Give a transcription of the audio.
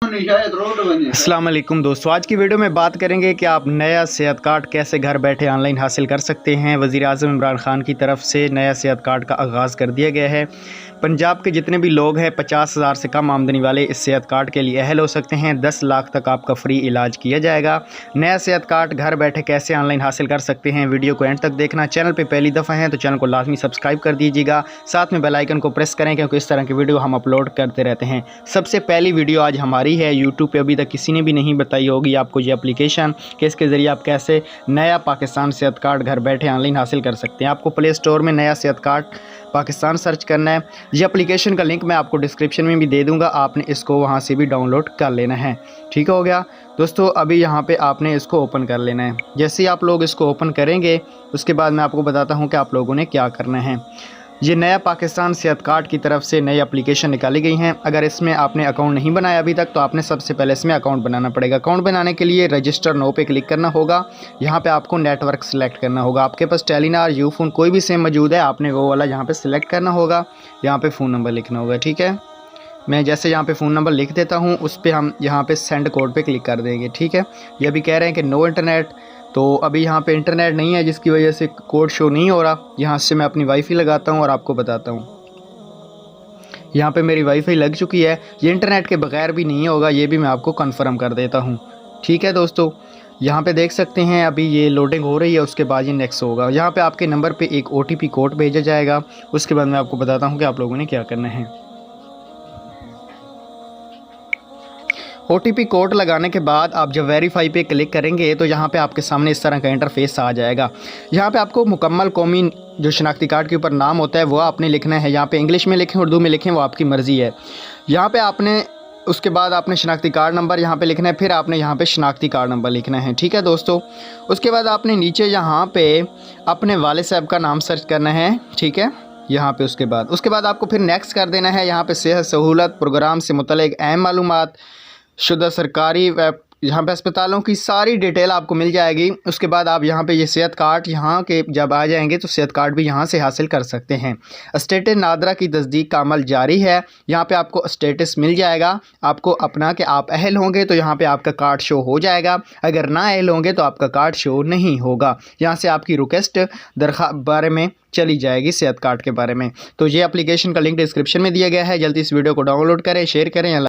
अस्सलाम वालेकुम दोस्तों, आज की वीडियो में बात करेंगे कि आप नया सेहत कार्ड कैसे घर बैठे ऑनलाइन हासिल कर सकते हैं। वज़ीर आज़म इमरान खान की तरफ से नया सेहत कार्ड का आगाज़ कर दिया गया है। पंजाब के जितने भी लोग हैं 50,000 से कम आमदनी वाले इस सेहत कार्ड के लिए अहल हो सकते हैं। 10 लाख तक आपका फ्री इलाज किया जाएगा। नया सेहत कार्ड घर बैठे कैसे ऑनलाइन हासिल कर सकते हैं, वीडियो को एंड तक देखना। चैनल पे पहली दफ़ा हैं तो चैनल को लाजमी सब्सक्राइब कर दीजिएगा, साथ में बेल आइकन को प्रेस करें क्योंकि इस तरह की वीडियो हम अपलोड करते रहते हैं। सबसे पहली वीडियो आज हमारी है, यूट्यूब पे अभी तक किसी ने भी नहीं बताई होगी आपको ये एप्लीकेशन कि इसके ज़रिए आप कैसे नया पाकिस्तान सेहत कार्ड घर बैठे ऑनलाइन हासिल कर सकते हैं। आपको प्ले स्टोर में नया सेहत कार्ड पाकिस्तान सर्च करना है। ये एप्लीकेशन का लिंक मैं आपको डिस्क्रिप्शन में भी दे दूंगा, आपने इसको वहाँ से भी डाउनलोड कर लेना है। ठीक हो गया दोस्तों, अभी यहाँ पे आपने इसको ओपन कर लेना है। जैसे ही आप लोग इसको ओपन करेंगे उसके बाद मैं आपको बताता हूँ कि आप लोगों ने क्या करना है। ये नया पाकिस्तान सेहत कार्ड की तरफ से नई एप्लीकेशन निकाली गई हैं। अगर इसमें आपने अकाउंट नहीं बनाया अभी तक तो आपने सबसे पहले इसमें अकाउंट बनाना पड़ेगा। अकाउंट बनाने के लिए रजिस्टर नो पे क्लिक करना होगा। यहाँ पे आपको नेटवर्क सेलेक्ट करना होगा। आपके पास टेलीनॉर यूफोन कोई भी सिम मौजूद है, आपने वो वाला यहाँ पे सिलेक्ट करना होगा। यहाँ पे फ़ोन नंबर लिखना होगा। ठीक है, मैं जैसे यहाँ पे फ़ोन नंबर लिख देता हूँ, उस पर हम यहाँ पे सेंड कोड पे क्लिक कर देंगे। ठीक है, ये अभी कह रहे हैं कि नो इंटरनेट, तो अभी यहाँ पे इंटरनेट नहीं है जिसकी वजह से कोड शो नहीं हो रहा। यहाँ से मैं अपनी वाईफाई लगाता हूँ और आपको बताता हूँ। यहाँ पे मेरी वाईफाई लग चुकी है, ये इंटरनेट के बगैर भी नहीं होगा, ये भी मैं आपको कंफर्म कर देता हूँ। ठीक है दोस्तों, यहाँ पे देख सकते हैं अभी ये लोडिंग हो रही है, उसके बाद ये नेक्स्ट होगा। यहाँ पे आपके नंबर पे एक OTP कोड भेजा जाएगा। उसके बाद मैं आपको बताता हूँ कि आप लोगों ने क्या करना है। OTP कोड लगाने के बाद आप जब वेरीफाई पे क्लिक करेंगे तो यहाँ पे आपके सामने इस तरह का इंटरफेस आ जाएगा। यहाँ पे आपको मुकम्मल कौमी जो शनाख्ती कार्ड के ऊपर नाम होता है वो आपने लिखना है। यहाँ पे इंग्लिश में लिखें, उर्दू में लिखें, वो आपकी मर्ज़ी है। यहाँ पे आपने उसके बाद आपने शनाख्ती कार्ड नंबर यहाँ पे लिखना है, फिर आपने यहाँ पे शनाख्ती कार्ड नंबर लिखना है। ठीक है दोस्तों, उसके बाद आपने नीचे यहाँ पे अपने वाले साहब का नाम सर्च करना है। ठीक है, यहाँ पे उसके बाद आपको फिर नेक्स्ट कर देना है। यहाँ पे सेहत सहूलत प्रोग्राम से मुतल्लिक़ अहम मालूमात शुदा सरकारी वेब, यहाँ पे अस्पतालों की सारी डिटेल आपको मिल जाएगी। उसके बाद आप यहाँ पे ये सेहत कार्ड यहाँ के जब आ जाएंगे तो सेहत कार्ड भी यहाँ से हासिल कर सकते हैं। स्टेटस नादरा की तस्दीक का अमल जारी है। यहाँ पे आपको स्टेटस मिल जाएगा आपको अपना कि आप अहल होंगे तो यहाँ पे आपका कार्ड शो हो जाएगा, अगर ना अहल होंगे तो आपका कार्ड शो नहीं होगा। यहाँ से आपकी रिक्वेस्ट बारे में चली जाएगी सेहत कार्ड के बारे में। तो ये एप्लीकेशन का लिंक डिस्क्रिप्शन में दिया गया है। जल्दी इस वीडियो को डाउनलोड करें, शेयर करें।